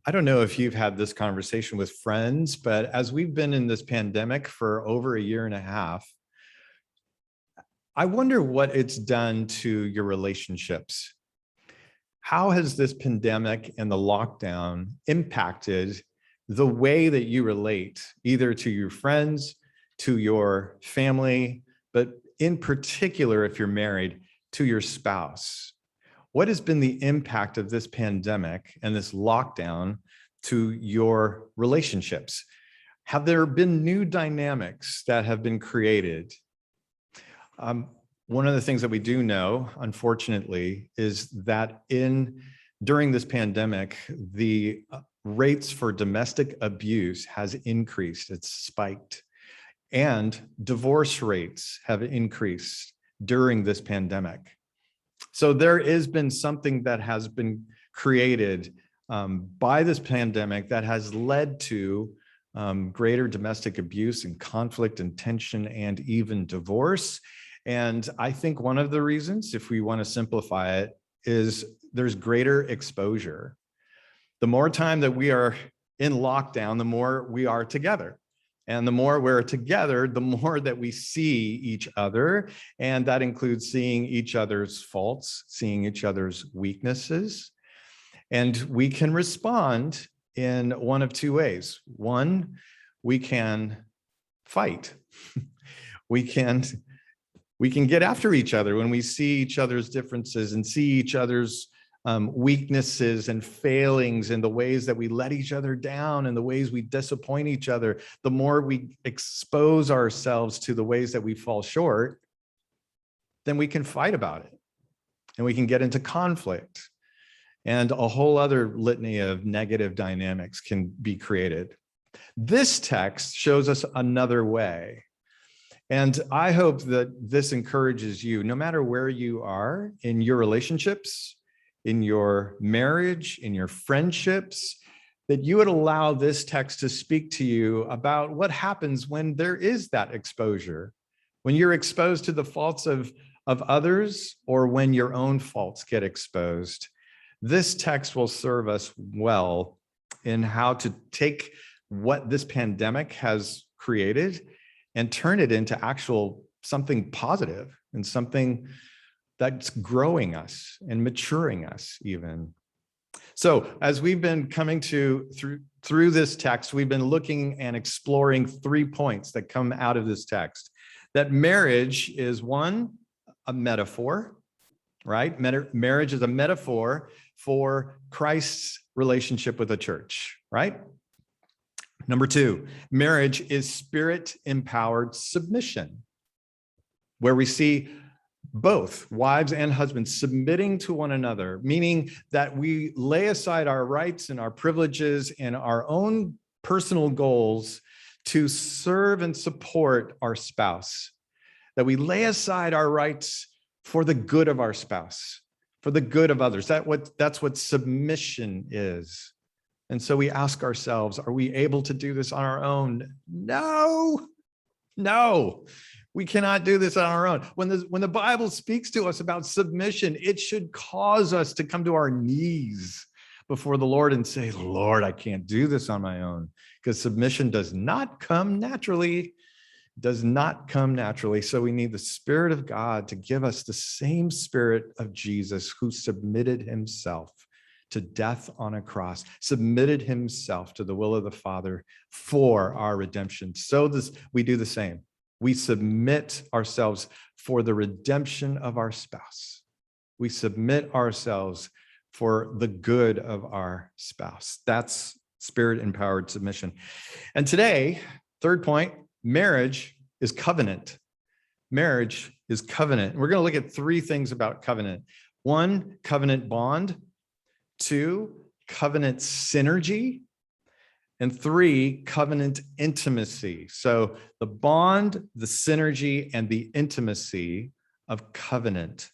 I don't know if you've had this conversation with friends, but as we've been in this pandemic for over a year and a half, I wonder what it's done to your relationships. How has this pandemic and the lockdown impacted the way that you relate, either to your friends, to your family, but in particular, if you're married, to your spouse? What has been the impact of this pandemic and this lockdown to your relationships? Have there been new dynamics that have been created? One of the things that we do know, unfortunately, is that during this pandemic, the rates for domestic abuse has increased. It's spiked. And divorce rates have increased during this pandemic. So there has been something that has been created by this pandemic that has led to greater domestic abuse and conflict and tension and even divorce. And I think one of the reasons, if we want to simplify it, is there's greater exposure. The more time that we are in lockdown, the more we are together. And the more we're together, the more that we see each other. And that includes seeing each other's faults, seeing each other's weaknesses. And we can respond in one of two ways. One, we can fight. We can get after each other when we see each other's differences and see each other's weaknesses and failings and the ways that we let each other down and the ways we disappoint each other. The more we expose ourselves to the ways that we fall short, then we can fight about it and we can get into conflict. And a whole other litany of negative dynamics can be created. This text shows us another way. And I hope that this encourages you, no matter where you are in your relationships, in your marriage, in your friendships, that you would allow this text to speak to you about what happens when there is that exposure, when you're exposed to the faults of others, or when your own faults get exposed. This text will serve us well in how to take what this pandemic has created and turn it into something positive and something that's growing us and maturing us even. So as we've been coming through this text, we've been looking and exploring 3 points that come out of this text. That marriage is a metaphor, right? Marriage is a metaphor for Christ's relationship with the church, right? Number 2, marriage is spirit-empowered submission, where we see both wives and husbands submitting to one another, meaning that we lay aside our rights and our privileges and our own personal goals to serve and support our spouse, that we lay aside our rights for the good of our spouse, for the good of others. That's what submission is. And so we ask ourselves, are we able to do this on our own? No, we cannot do this on our own. When the Bible speaks to us about submission, it should cause us to come to our knees before the Lord and say, Lord, I can't do this on my own, because submission does not come naturally. So we need the Spirit of God to give us the same Spirit of Jesus, who submitted himself to death on a cross, submitted himself to the will of the Father for our redemption. So we do the same. We submit ourselves for the redemption of our spouse. We submit ourselves for the good of our spouse. That's spirit-empowered submission. And today, 3rd point, marriage is covenant. Marriage is covenant. We're going to look at 3 things about covenant. 1, covenant bond. 2, covenant synergy. And 3, covenant intimacy. So the bond, the synergy, and the intimacy of covenant.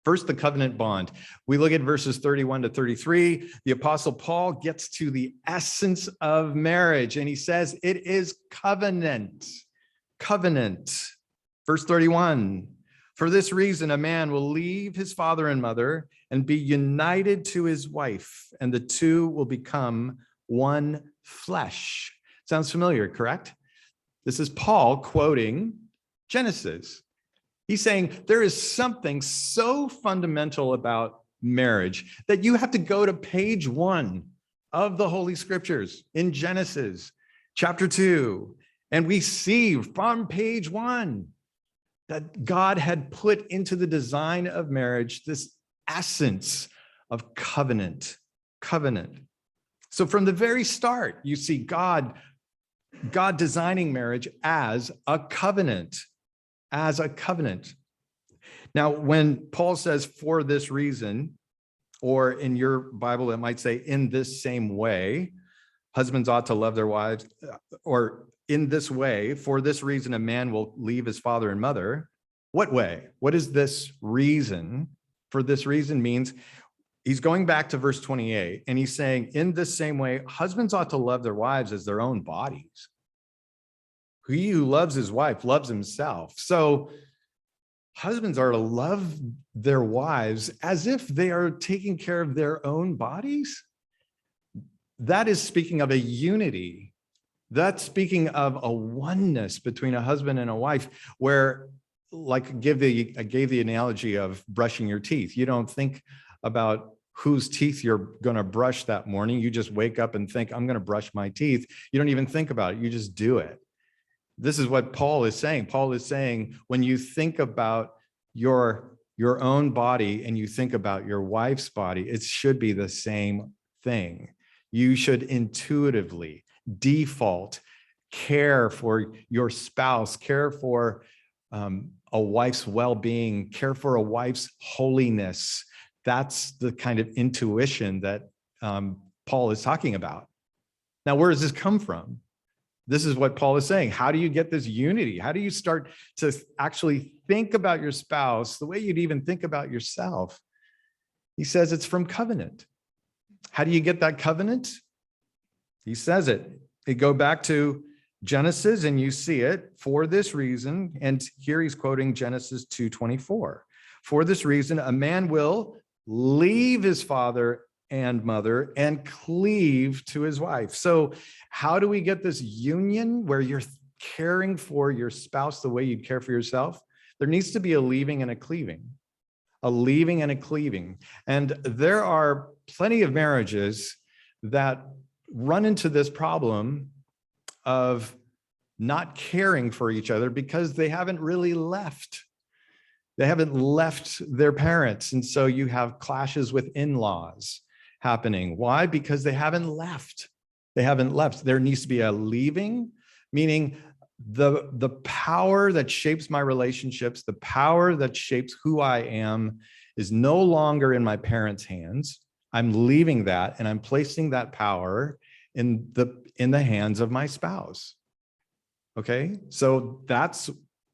First, the covenant bond. We look at verses 31 to 33. The Apostle Paul gets to the essence of marriage, and he says it is covenant. Covenant. Verse 31. For this reason, a man will leave his father and mother and be united to his wife, and the two will become one flesh. Sounds familiar, correct? This is Paul quoting Genesis. He's saying there is something so fundamental about marriage that you have to go to page 1 of the Holy Scriptures in Genesis chapter 2. And we see from page 1 that God had put into the design of marriage this essence of covenant. So from the very start, you see God designing marriage as a covenant. Now, when Paul says for this reason, or in your Bible, it might say in this same way, husbands ought to love their wives, or in this way, for this reason, a man will leave his father and mother. What way? What is this reason? For this reason means he's going back to verse 28, and he's saying, in this same way, husbands ought to love their wives as their own bodies. He who loves his wife loves himself. So husbands are to love their wives as if they are taking care of their own bodies. That is speaking of a unity. That's speaking of a oneness between a husband and a wife, where, like, I gave the analogy of brushing your teeth. You don't think about whose teeth you're going to brush that morning. You just wake up and think, I'm going to brush my teeth. You don't even think about it. You just do it. This is what Paul is saying. Paul is saying, when you think about your own body and you think about your wife's body, it should be the same thing. You should intuitively default care for your spouse, care for a wife's well-being, care for a wife's holiness. That's the kind of intuition that Paul is talking about. Now, where does this come from? This is what Paul is saying. How do you get this unity? How do you start to actually think about your spouse the way you'd even think about yourself? He says it's from covenant. How do you get that covenant? He says it. You go back to Genesis and you see it, for this reason, and here he's quoting Genesis 2:24. For this reason, a man will leave his father and mother and cleave to his wife. So how do we get this union where you're caring for your spouse the way you'd care for yourself? There needs to be a leaving and a cleaving. A leaving and a cleaving. And there are plenty of marriages that run into this problem of not caring for each other because they haven't really left. They haven't left their parents. And so you have clashes with in-laws happening. Why? Because they haven't left. They haven't left. There needs to be a leaving, meaning the power that shapes my relationships, the power that shapes who I am, is no longer in my parents' hands. I'm leaving that and I'm placing that power in the hands of my spouse. Okay, so that's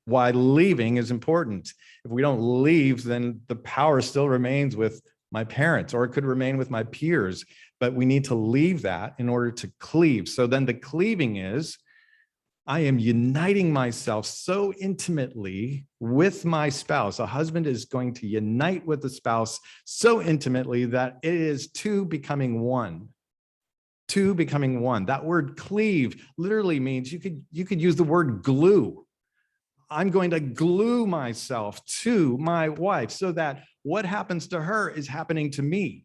why leaving is important. If we don't leave, then the power still remains with my parents, or it could remain with my peers, but we need to leave that in order to cleave. So then the cleaving is, I am uniting myself so intimately with my spouse. A husband is going to unite with the spouse so intimately that it is two becoming one. Two becoming one. That word cleave literally means you could use the word glue. I'm going to glue myself to my wife so that what happens to her is happening to me.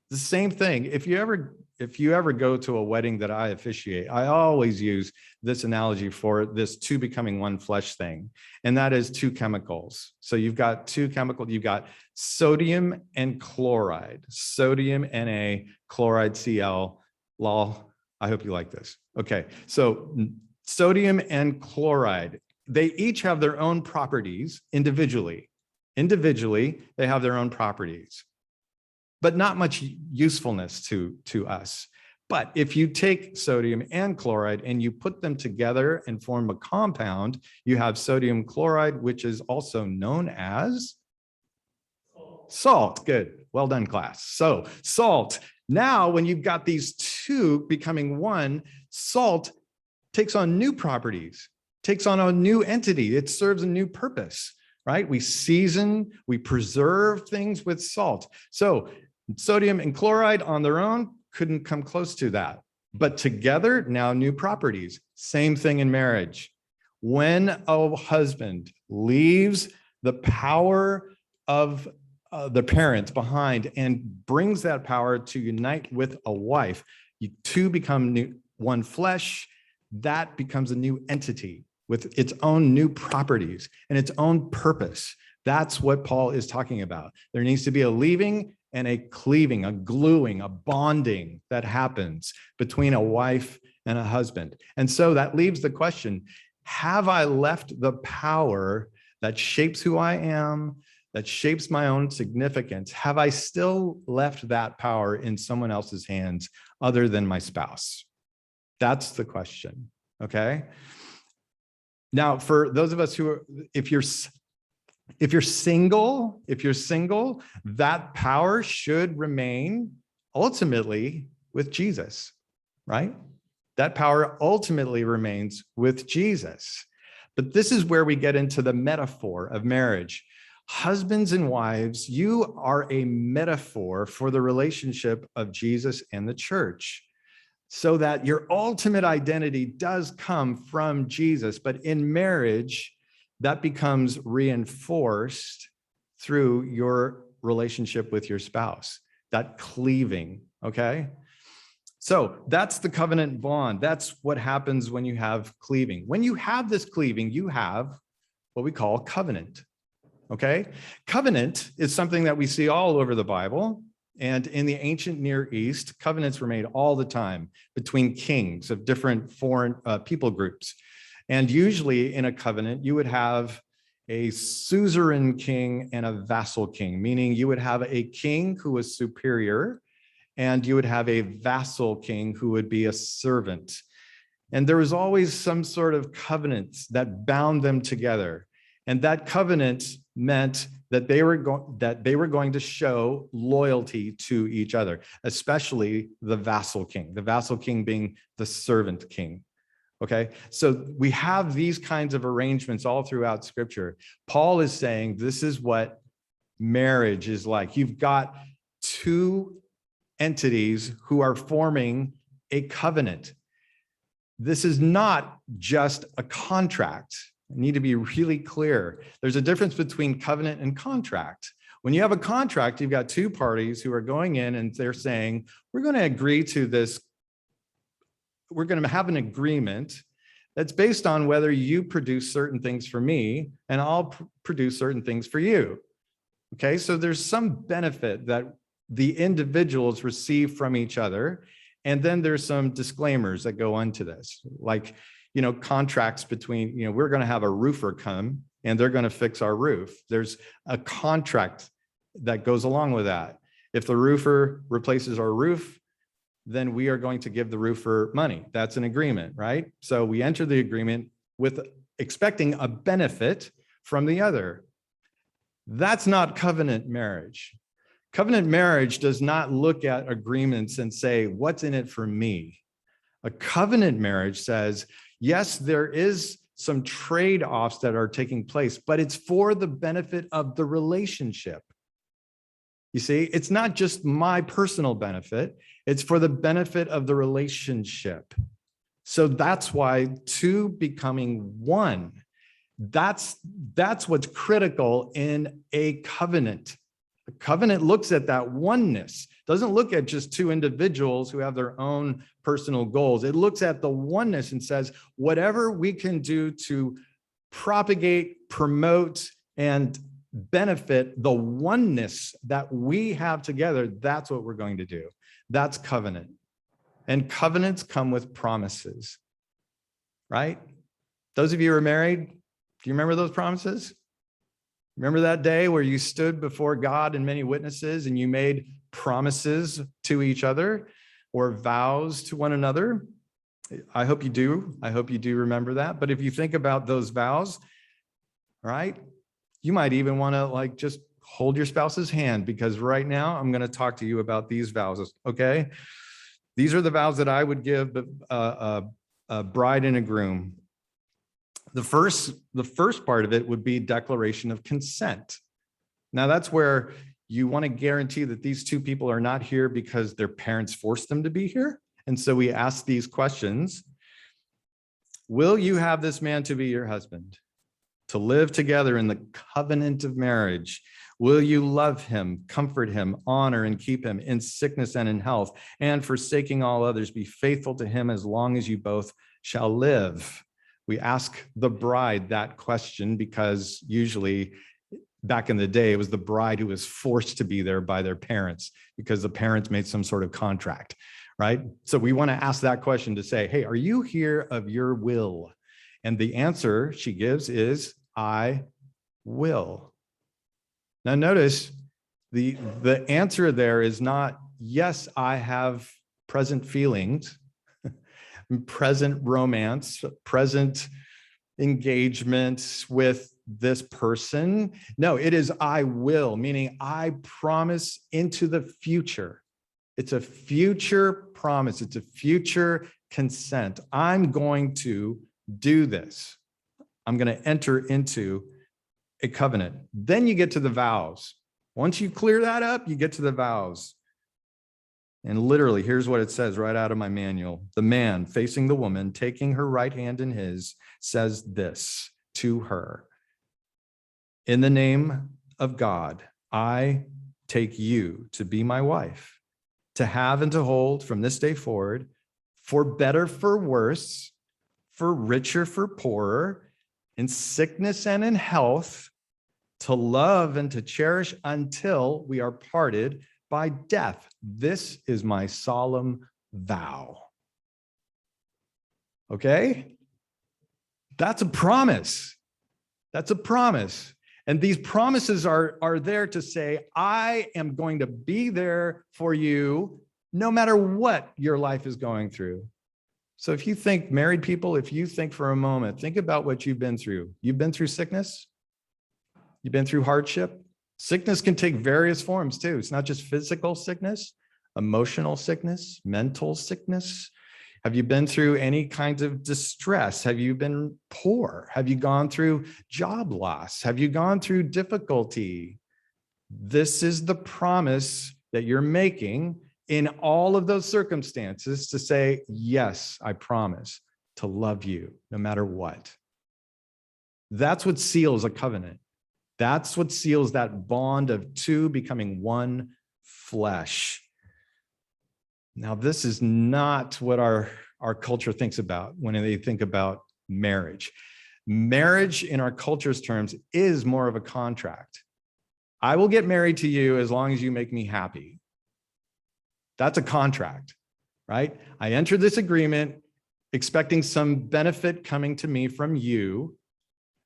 The same thing. If you ever go to a wedding that I officiate, I always use this analogy for this two becoming one flesh thing, and that is two chemicals. So you've got two chemicals. You've got sodium and chloride. Sodium Na, chloride Cl. Lol. I hope you like this. Okay, so sodium and chloride. They each have their own properties individually. Individually, they have their own properties, but not much usefulness to us. But if you take sodium and chloride and you put them together and form a compound, you have sodium chloride, which is also known as salt. Good. Well done, class. So salt. Now, when you've got these two becoming one, salt takes on new properties, takes on a new entity. It serves a new purpose. right? We season, we preserve things with salt. So sodium and chloride on their own couldn't come close to that. But together, now new properties. Same thing in marriage. When a husband leaves the power of the parents behind and brings that power to unite with a wife, you two become one flesh. That becomes a new entity with its own new properties and its own purpose. That's what Paul is talking about. There needs to be a leaving and a cleaving, a gluing, a bonding that happens between a wife and a husband. And so that leaves the question, have I left the power that shapes who I am, that shapes my own significance? Have I still left that power in someone else's hands other than my spouse? That's the question, okay? Now, for those of us who are, if you're single, that power should remain ultimately with Jesus, right? That power ultimately remains with Jesus. But this is where we get into the metaphor of marriage. Husbands and wives, you are a metaphor for the relationship of Jesus and the church, so that your ultimate identity does come from Jesus. But in marriage, that becomes reinforced through your relationship with your spouse, that cleaving, okay? So that's the covenant bond. That's what happens when you have cleaving. When you have this cleaving, you have what we call covenant, okay? Covenant is something that we see all over the Bible. And in the ancient Near East, covenants were made all the time between kings of different foreign people groups. And usually in a covenant, you would have a suzerain king and a vassal king, meaning you would have a king who was superior, and you would have a vassal king who would be a servant. And there was always some sort of covenant that bound them together. And that covenant meant that they were going to show loyalty to each other, especially the vassal king being the servant king. Okay, so we have these kinds of arrangements all throughout Scripture. Paul is saying this is what marriage is like. You've got two entities who are forming a covenant. This is not just a contract. I need to be really clear. There's a difference between covenant and contract. When you have a contract, you've got two parties who are going in and they're saying, we're going to agree to this. We're going to have an agreement that's based on whether you produce certain things for me and I'll produce certain things for you. Okay, so there's some benefit that the individuals receive from each other. And then there's some disclaimers that go into this, like, contracts between, we're going to have a roofer come and they're going to fix our roof. There's a contract that goes along with that. If the roofer replaces our roof, then we are going to give the roofer money. That's an agreement, right? So we enter the agreement with expecting a benefit from the other. That's not covenant marriage. Covenant marriage does not look at agreements and say, what's in it for me? A covenant marriage says, yes, there is some trade-offs that are taking place, but it's for the benefit of the relationship. You see, it's not just my personal benefit, it's for the benefit of the relationship. So that's why two becoming one, that's what's critical in a covenant. A covenant looks at that oneness, doesn't look at just two individuals who have their own personal goals. It looks at the oneness and says, whatever we can do to propagate, promote, and benefit the oneness that we have together, that's what we're going to do. That's covenant. And covenants come with promises, right? Those of you who are married, do you remember those promises? Remember that day where you stood before God and many witnesses and you made promises to each other or vows to one another? I hope you do. I hope you do remember that. But if you think about those vows, right, you might even want to just hold your spouse's hand, because right now I'm going to talk to you about these vows, okay? These are the vows that I would give a bride and a groom. The first part of it would be declaration of consent. Now that's where you want to guarantee that these two people are not here because their parents forced them to be here. And so we ask these questions. Will you have this man to be your husband, to live together in the covenant of marriage? Will you love him, comfort him, honor and keep him in sickness and in health, and forsaking all others, be faithful to him as long as you both shall live? We ask the bride that question because usually back in the day, it was the bride who was forced to be there by their parents because the parents made some sort of contract, right? So we want to ask that question to say, hey, are you here of your will? And the answer she gives is, I will. Now notice the answer there is not, yes, I have present feelings, present romance, present engagement with this person. No, it is I will, meaning I promise into the future. It's a future promise. It's a future consent. I'm going to do this. I'm going to enter into a covenant. Then you get to the vows. Once you clear that up, you get to the vows. And literally, here's what it says right out of my manual. The man facing the woman, taking her right hand in his, says this to her. In the name of God, I take you to be my wife, to have and to hold from this day forward, for better, for worse, for richer, for poorer, in sickness and in health, to love and to cherish until we are parted by death. This is my solemn vow. Okay? That's a promise. That's a promise. And these promises are there to say, I am going to be there for you no matter what your life is going through. So if you think, married people, if you think for a moment, think about what you've been through. You've been through sickness. You've been through hardship. Sickness can take various forms too. It's not just physical sickness, emotional sickness, mental sickness. Have you been through any kind of distress? Have you been poor? Have you gone through job loss? Have you gone through difficulty? This is the promise that you're making in all of those circumstances to say, yes, I promise to love you no matter what. That's what seals a covenant. That's what seals that bond of two becoming one flesh. Now, this is not what our culture thinks about when they think about marriage. Marriage, in our culture's terms, is more of a contract. I will get married to you as long as you make me happy. That's a contract, right? I enter this agreement expecting some benefit coming to me from you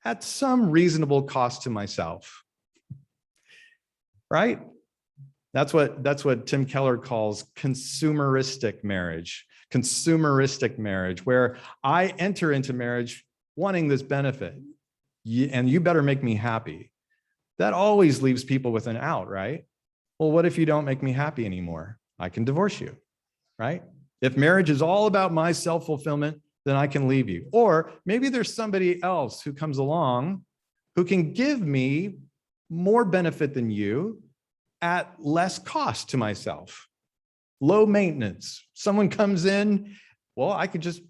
at some reasonable cost to myself, right? That's what Tim Keller calls consumeristic marriage, where I enter into marriage wanting this benefit, and you better make me happy. That always leaves people with an out, right? Well, what if you don't make me happy anymore? I can divorce you, right? If marriage is all about my self-fulfillment, then I can leave you. Or maybe there's somebody else who comes along who can give me more benefit than you at less cost to myself. Low maintenance. Someone comes in, well, I could just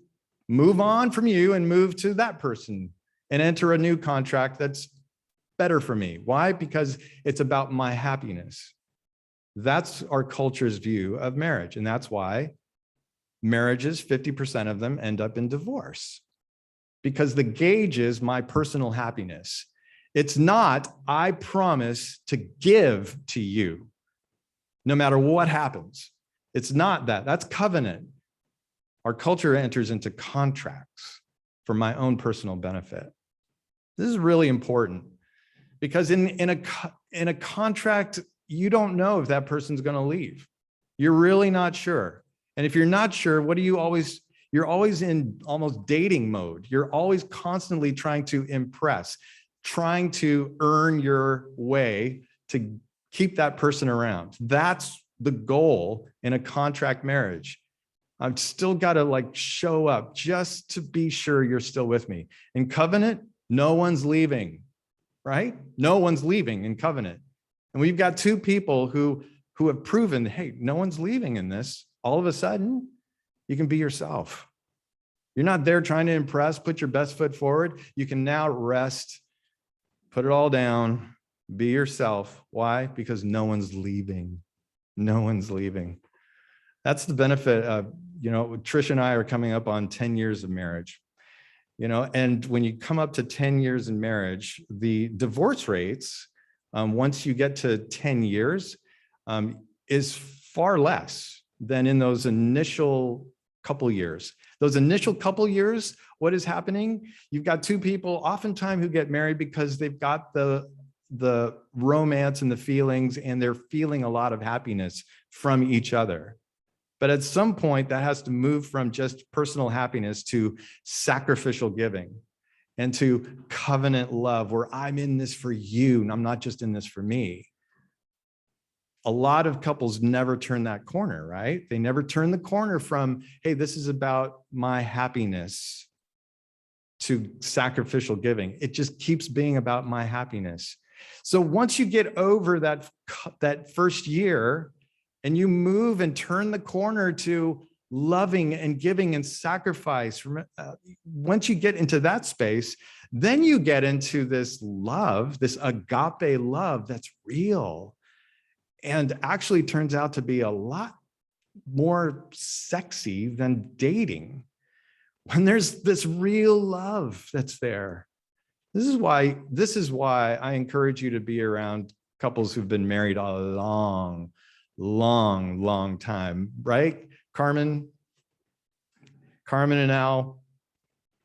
move on from you and move to that person and enter a new contract that's better for me. Why? Because it's about my happiness. That's our culture's view of marriage. And that's why marriages, 50% of them end up in divorce, because the gauge is my personal happiness. It's not, I promise to give to you no matter what happens. It's not that. That's covenant. Our culture enters into contracts for my own personal benefit. This is really important because in a contract, you don't know if that person's going to leave. You're really not sure. And if you're not sure, you're always in almost dating mode. You're always constantly trying to impress, trying to earn your way to keep that person around. That's the goal in a contract marriage. I've still got to like show up just to be sure you're still with me. In covenant, no one's leaving, right? No one's leaving in covenant. And we've got two people who have proven, hey, no one's leaving in this. All of a sudden, you can be yourself. You're not there trying to impress, put your best foot forward. You can now rest, put it all down, be yourself. Why? Because no one's leaving. No one's leaving. That's the benefit of, Trish and I are coming up on 10 years of marriage, and when you come up to 10 years in marriage, the divorce rates, once you get to 10 years, is far less than in those initial couple years. Those initial couple years, what is happening? You've got two people oftentimes who get married because they've got the romance and the feelings, and they're feeling a lot of happiness from each other. But at some point, that has to move from just personal happiness to sacrificial giving and to covenant love, where I'm in this for you, and I'm not just in this for me. A lot of couples never turn that corner, right? They never turn the corner from, hey, this is about my happiness, to sacrificial giving. It just keeps being about my happiness. So once you get over that first year and you move and turn the corner to loving and giving and sacrifice, once you get into that space, then you get into this love, this agape love that's real, and actually turns out to be a lot more sexy than dating. When there's this real love that's there. This is why I encourage you to be around couples who've been married a long, long, long time, right? Carmen and Al,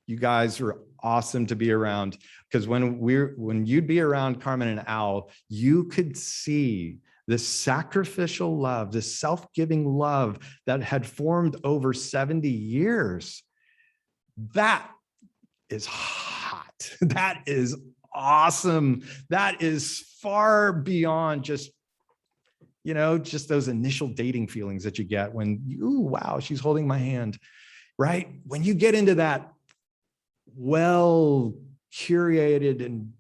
you guys are awesome to be around, because when you'd be around Carmen and Al, you could see this sacrificial love, this self-giving love that had formed over 70 years. That is hot. That is awesome. That is far beyond just those initial dating feelings that you get when wow, she's holding my hand, right? When you get into that well curated and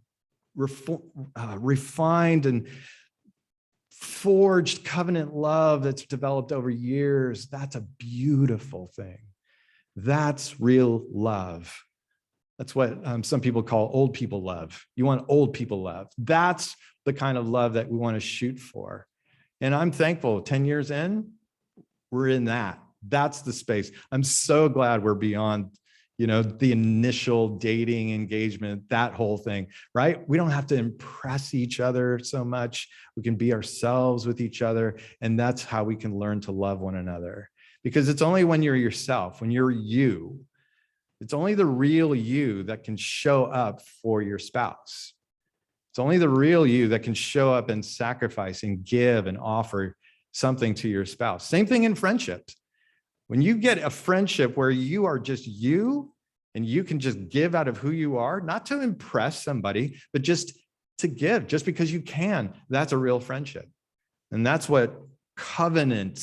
refined and forged covenant love that's developed over years, that's a beautiful thing. That's real love. That's what some people call old people love. You want old people love. That's the kind of love that we want to shoot for. And I'm thankful 10 years in, we're in that. That's the space. I'm so glad we're beyond, the initial dating engagement, that whole thing, right? We don't have to impress each other so much. We can be ourselves with each other. And that's how we can learn to love one another. Because it's only when you're yourself, when you're you, it's only the real you that can show up for your spouse. It's only the real you that can show up and sacrifice and give and offer something to your spouse. Same thing in friendships. When you get a friendship where you are just you and you can just give out of who you are, not to impress somebody, but just to give, just because you can, that's a real friendship. And that's what covenant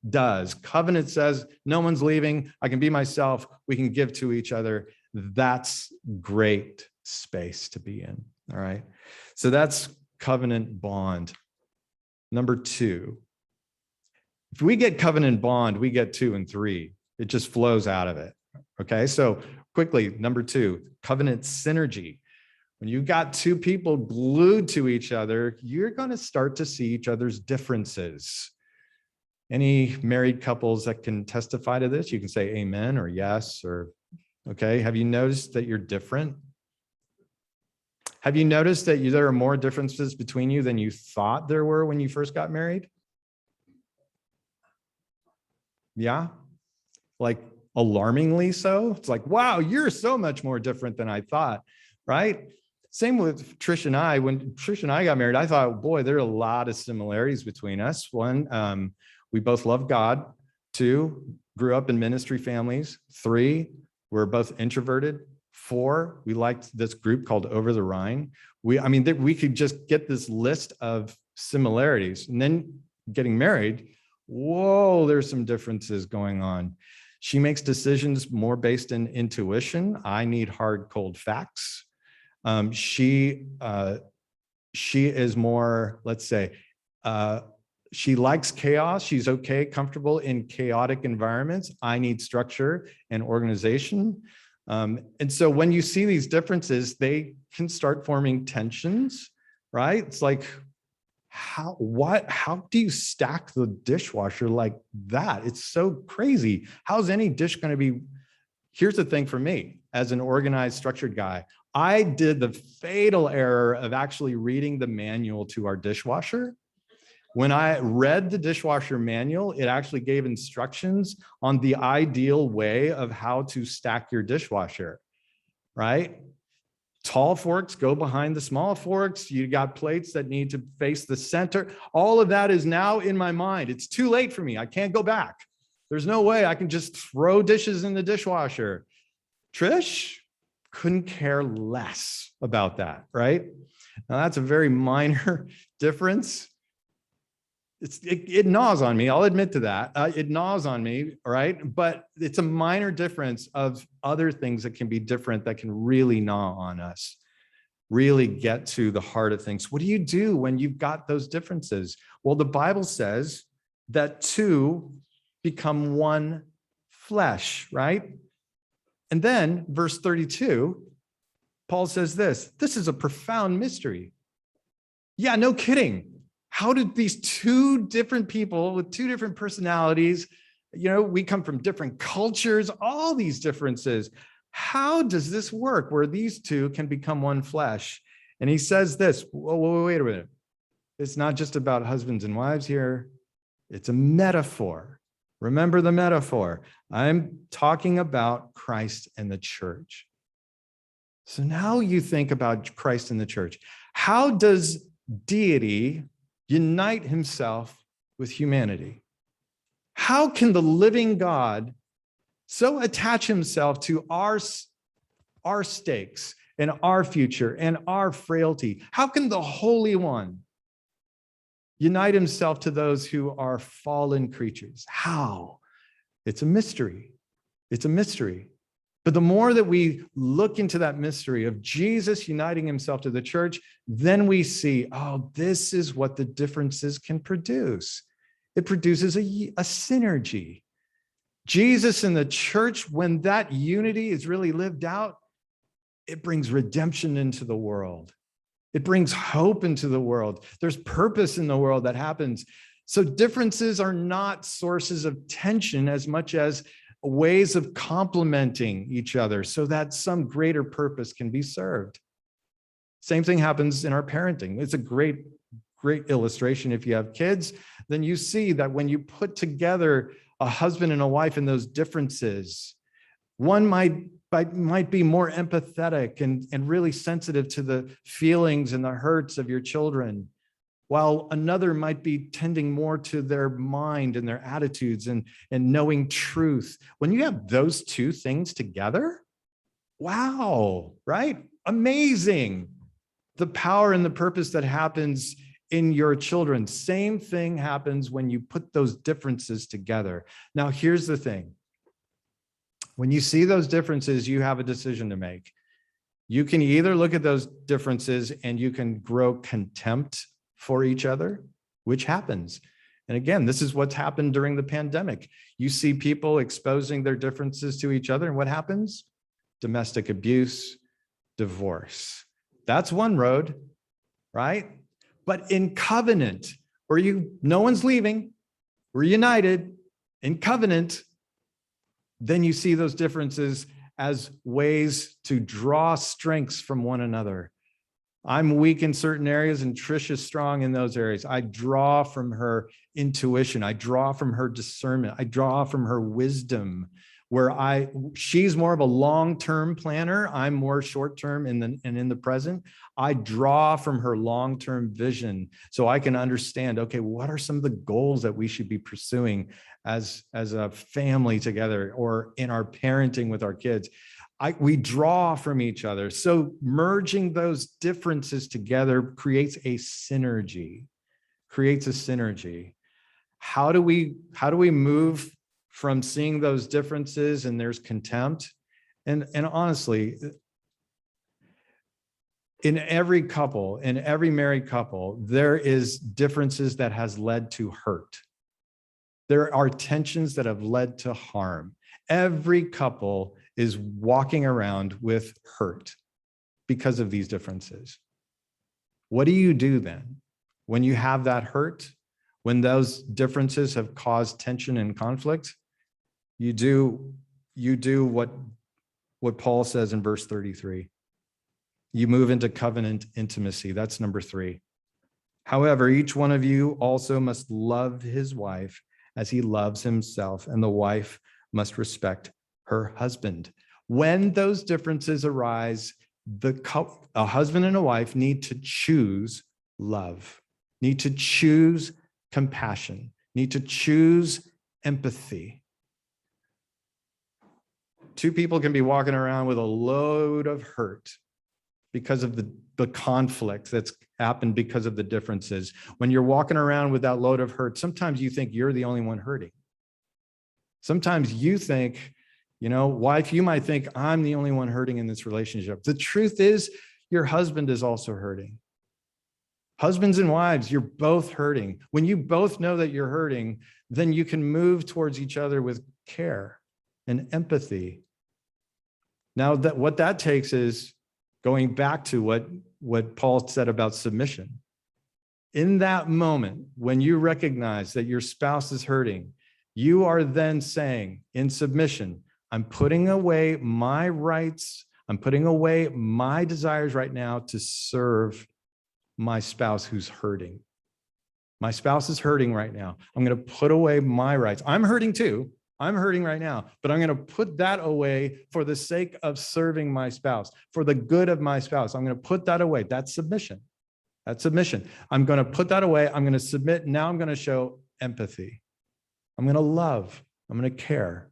does. Covenant says, no one's leaving. I can be myself. We can give to each other. That's great space to be in. All right. So that's covenant bond. Number 2, if we get covenant bond, we get 2 and 3. It just flows out of it. Okay. So quickly, number 2, covenant synergy. When you got two people glued to each other, you're going to start to see each other's differences. Any married couples that can testify to this, you can say amen or yes, or okay. Have you noticed that you're different? Have you noticed that there are more differences between you than you thought there were when you first got married? Yeah, like alarmingly so. It's like, wow, you're so much more different than I thought, right? Same with Trish and I. When Trish and I got married, I thought, boy, there are a lot of similarities between us. 1, we both love God. 2, grew up in ministry families. 3, we're both introverted. 4, we liked this group called Over the Rhine. We could just get this list of similarities. And then getting married, whoa, there's some differences going on. She makes decisions more based in intuition. I need hard, cold facts. She is more, let's say, she likes chaos. She's okay, comfortable in chaotic environments. I need structure and organization. And so when you see these differences, they can start forming tensions, right? It's like, how do you stack the dishwasher like that? It's so crazy. How's any dish going to be? Here's the thing for me, as an organized, structured guy, I did the fatal error of actually reading the manual to our dishwasher. When I read the dishwasher manual, it actually gave instructions on the ideal way of how to stack your dishwasher, right? Tall forks go behind the small forks. You got plates that need to face the center. All of that is now in my mind. It's too late for me. I can't go back. There's no way I can just throw dishes in the dishwasher. Trish couldn't care less about that, right? Now that's a very minor difference. It gnaws on me. I'll admit to that. It gnaws on me, right? But it's a minor difference of other things that can be different that can really gnaw on us, really get to the heart of things. What do you do when you've got those differences? Well, the Bible says that two become one flesh, right? And then verse 32, Paul says this is a profound mystery. Yeah, no kidding. How did these two different people with two different personalities, we come from different cultures, all these differences. How does this work where these two can become one flesh? And he says this, wait a minute. It's not just about husbands and wives here. It's a metaphor. Remember the metaphor. I'm talking about Christ and the church. So now you think about Christ and the church. How does deity unite himself with humanity? How can the living God so attach himself to our stakes and our future and our frailty? How can the Holy One unite himself to those who are fallen creatures? How? It's a mystery. It's a mystery. But the more that we look into that mystery of Jesus uniting himself to the church, then we see, oh, this is what the differences can produce. It produces a synergy. Jesus and the church, when that unity is really lived out, it brings redemption into the world. It brings hope into the world. There's purpose in the world that happens. So differences are not sources of tension as much as ways of complementing each other so that some greater purpose can be served. Same thing happens in our parenting. It's a great illustration. If you have kids, then you see that when you put together a husband and a wife and those differences, one might be more empathetic and really sensitive to the feelings and the hurts of your children, while another might be tending more to their mind and their attitudes and knowing truth. When you have those two things together, wow, right? Amazing. The power and the purpose that happens in your children. Same thing happens when you put those differences together. Now, here's the thing. When you see those differences, you have a decision to make. You can either look at those differences and you can grow contempt for each other, which happens. And again, this is what's happened during the pandemic. You see people exposing their differences to each other, and what happens? Domestic abuse, divorce. That's one road, right? But in covenant, where no one's leaving, we're united in covenant, then you see those differences as ways to draw strengths from one another. I'm weak in certain areas and Trish is strong in those areas. I draw from her intuition. I draw from her discernment. I draw from her wisdom, where she's more of a long-term planner. I'm more short-term and in the present. I draw from her long-term vision so I can understand, okay, what are some of the goals that we should be pursuing as a family together or in our parenting with our kids? We draw from each other. So merging those differences together creates a synergy. How do we move from seeing those differences and there's contempt? And honestly, in every couple, in every married couple, there is differences that has led to hurt. There are tensions that have led to harm. Every couple is walking around with hurt because of these differences. What do you do then when you have that hurt? When those differences have caused tension and conflict? You do what Paul says in verse 33. You move into covenant intimacy. That's number 3. However, each one of you also must love his wife as he loves himself, and the wife must respect her husband. When those differences arise, a husband and a wife need to choose love, need to choose compassion, need to choose empathy. Two people can be walking around with a load of hurt because of the conflict that's happened because of the differences. When you're walking around with that load of hurt, sometimes you think you're the only one hurting. Sometimes you think, wife, you might think I'm the only one hurting in this relationship. The truth is, your husband is also hurting. Husbands and wives, you're both hurting. When you both know that you're hurting, then you can move towards each other with care and empathy. Now, what that takes is going back to what Paul said about submission. In that moment, when you recognize that your spouse is hurting, you are then saying in submission, I'm putting away my rights, I'm putting away my desires right now to serve my spouse who's hurting. My spouse is hurting right now. I'm going to put away my rights. I'm hurting too. I'm hurting right now, but I'm going to put that away for the sake of serving my spouse, for the good of my spouse. I'm going to put that away. That's submission. That's submission. I'm going to put that away. I'm going to submit. Now I'm going to show empathy. I'm going to love. I'm going to care.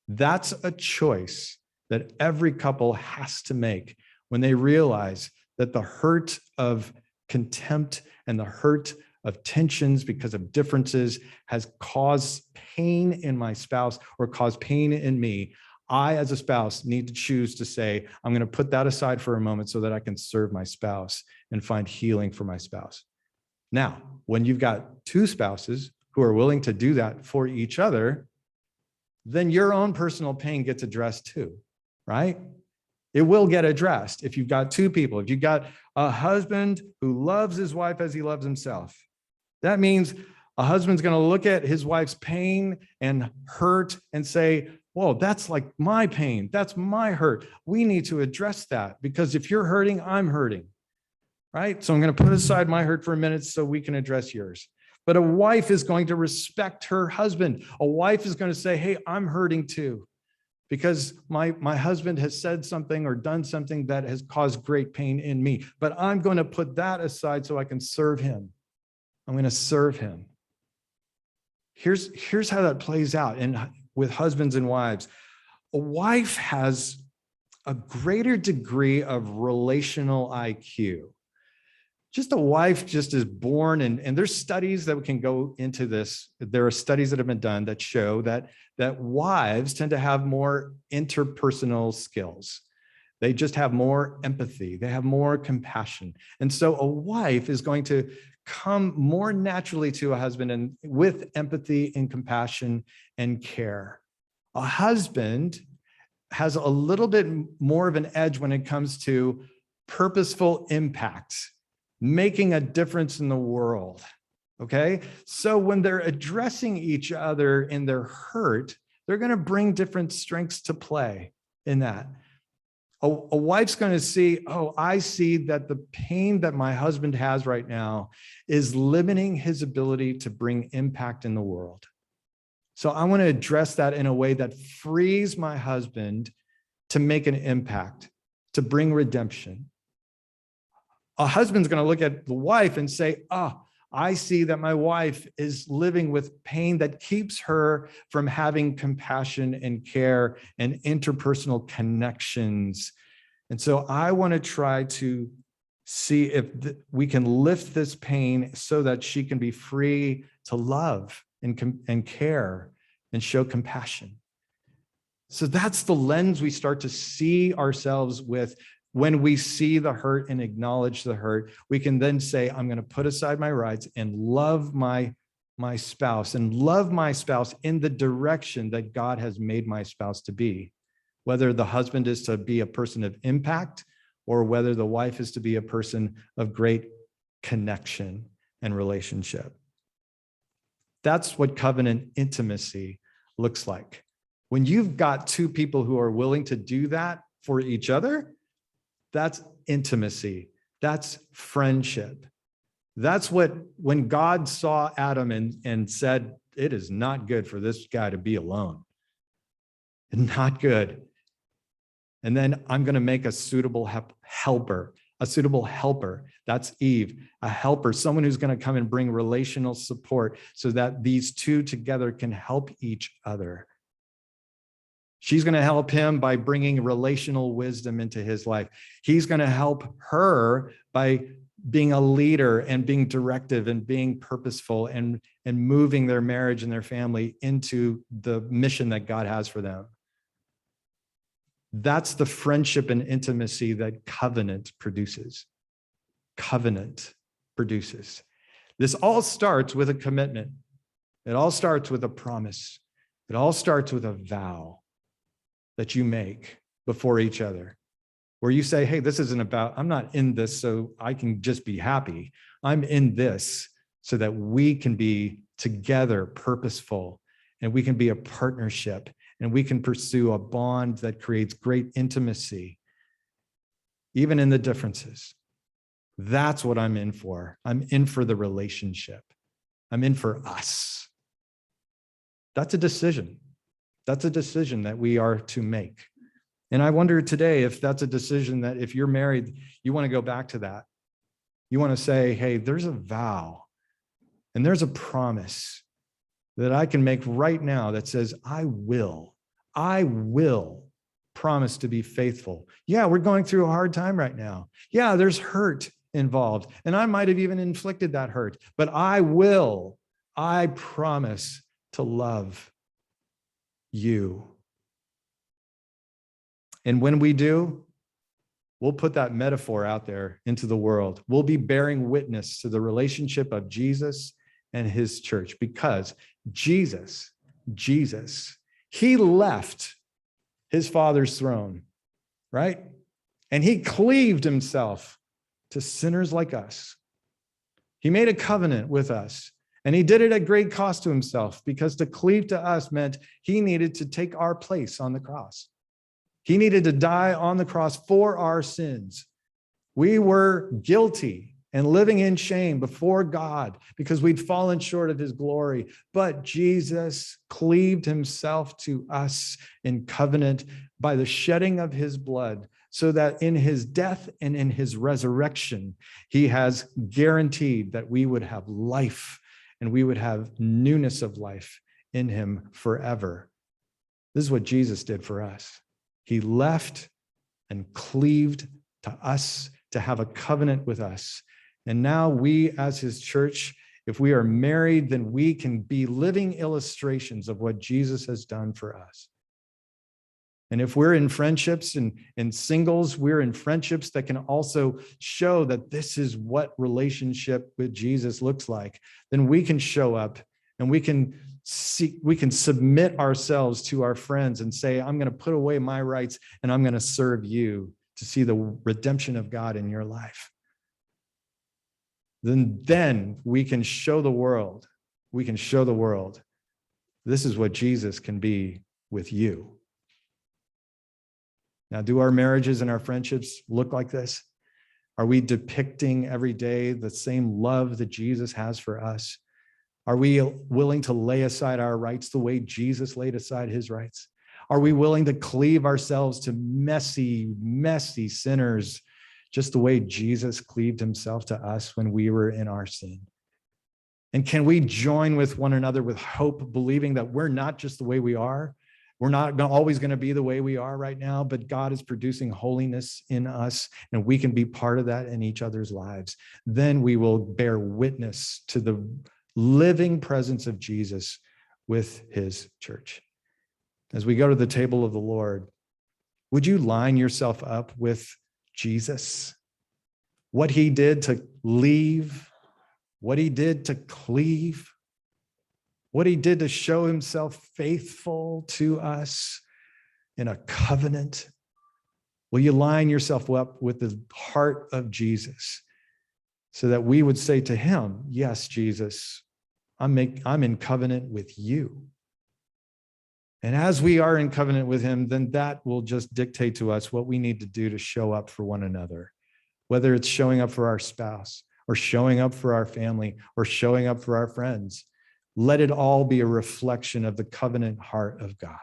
That's a choice that every couple has to make when they realize that the hurt of contempt and the hurt of tensions because of differences has caused pain in my spouse or caused pain in me. I, as a spouse, need to choose to say, I'm going to put that aside for a moment so that I can serve my spouse and find healing for my spouse. Now, when you've got two spouses who are willing to do that for each other, then your own personal pain gets addressed too, right? It will get addressed if you've got two people. If you've got a husband who loves his wife as he loves himself, that means a husband's going to look at his wife's pain and hurt and say, whoa, that's like my pain. That's my hurt. We need to address that because if you're hurting, I'm hurting, right? So I'm going to put aside my hurt for a minute so we can address yours. But a wife is going to respect her husband. A wife is going to say, hey, I'm hurting too, because my husband has said something or done something that has caused great pain in me. But I'm going to put that aside so I can serve him. I'm going to serve him. Here's how that plays out with husbands and wives. A wife has a greater degree of relational IQ. Just a wife just is born, and there's studies that we can go into this. There are studies that have been done that show that wives tend to have more interpersonal skills. They just have more empathy. They have more compassion. And so a wife is going to come more naturally to a husband and with empathy and compassion and care. A husband has a little bit more of an edge when it comes to purposeful impact, making a difference in the world, okay? So when they're addressing each other in their hurt, they're going to bring different strengths to play in that. A wife's going to see, oh, I see that the pain that my husband has right now is limiting his ability to bring impact in the world. So I want to address that in a way that frees my husband to make an impact, to bring redemption. A husband's going to look at the wife and say, I see that my wife is living with pain that keeps her from having compassion and care and interpersonal connections. And so I want to try to see if we can lift this pain so that she can be free to love and care and show compassion. So that's the lens we start to see ourselves with. When we see the hurt and acknowledge the hurt, we can then say, I'm going to put aside my rights and love my spouse, and love my spouse in the direction that God has made my spouse to be. Whether the husband is to be a person of impact, or whether the wife is to be a person of great connection and relationship. That's what covenant intimacy looks like. When you've got two people who are willing to do that for each other, that's intimacy. That's friendship. That's what, when God saw Adam and said, it is not good for this guy to be alone. Not good. And then I'm going to make a suitable helper. A suitable helper. That's Eve. A helper, someone who's going to come and bring relational support so that these two together can help each other. She's going to help him by bringing relational wisdom into his life. He's going to help her by being a leader and being directive and being purposeful and moving their marriage and their family into the mission that God has for them. That's the friendship and intimacy that covenant produces. Covenant produces. This all starts with a commitment. It all starts with a promise. It all starts with a vow that you make before each other, where you say, hey, this isn't about, I'm not in this so I can just be happy. I'm in this so that we can be together purposeful, and we can be a partnership, and we can pursue a bond that creates great intimacy, even in the differences. That's what I'm in for. I'm in for the relationship. I'm in for us. That's a decision. That's a decision that we are to make. And I wonder today if that's a decision that if you're married, you want to go back to that. You want to say, hey, there's a vow and there's a promise that I can make right now that says, I will promise to be faithful. Yeah, we're going through a hard time right now. Yeah, there's hurt involved, and I might have even inflicted that hurt, but I promise to love you. And when we do, we'll put that metaphor out there into the world. We'll be bearing witness to the relationship of Jesus and his church, because Jesus, he left his Father's throne, right? And he cleaved himself to sinners like us. He made a covenant with us, and he did it at great cost to himself, because to cleave to us meant he needed to take our place on the cross. He needed to die on the cross for our sins. We were guilty and living in shame before God because we'd fallen short of his glory. But Jesus cleaved himself to us in covenant by the shedding of his blood, so that in his death and in his resurrection, he has guaranteed that we would have life and we would have newness of life in him forever. This is what Jesus did for us. He left and cleaved to us to have a covenant with us. And now we, as his church, if we are married, then we can be living illustrations of what Jesus has done for us. And if we're in friendships and singles, we're in friendships that can also show that this is what relationship with Jesus looks like. Then we can show up and we can submit ourselves to our friends and say, I'm going to put away my rights and I'm going to serve you to see the redemption of God in your life. Then we can show the world, this is what Jesus can be with you. Now, do our marriages and our friendships look like this? Are we depicting every day the same love that Jesus has for us? Are we willing to lay aside our rights the way Jesus laid aside his rights? Are we willing to cleave ourselves to messy sinners, just the way Jesus cleaved himself to us when we were in our sin? And can we join with one another with hope, believing that we're not just the way we are? We're not always going to be the way we are right now, but God is producing holiness in us, and we can be part of that in each other's lives. Then we will bear witness to the living presence of Jesus with his church. As we go to the table of the Lord, would you line yourself up with Jesus? What he did to leave, what he did to cleave, what he did to show himself faithful to us in a covenant. Will you line yourself up with the heart of Jesus so that we would say to him, yes, Jesus, I'm in covenant with you. And as we are in covenant with him, then that will just dictate to us what we need to do to show up for one another, whether it's showing up for our spouse or showing up for our family or showing up for our friends. Let it all be a reflection of the covenant heart of God.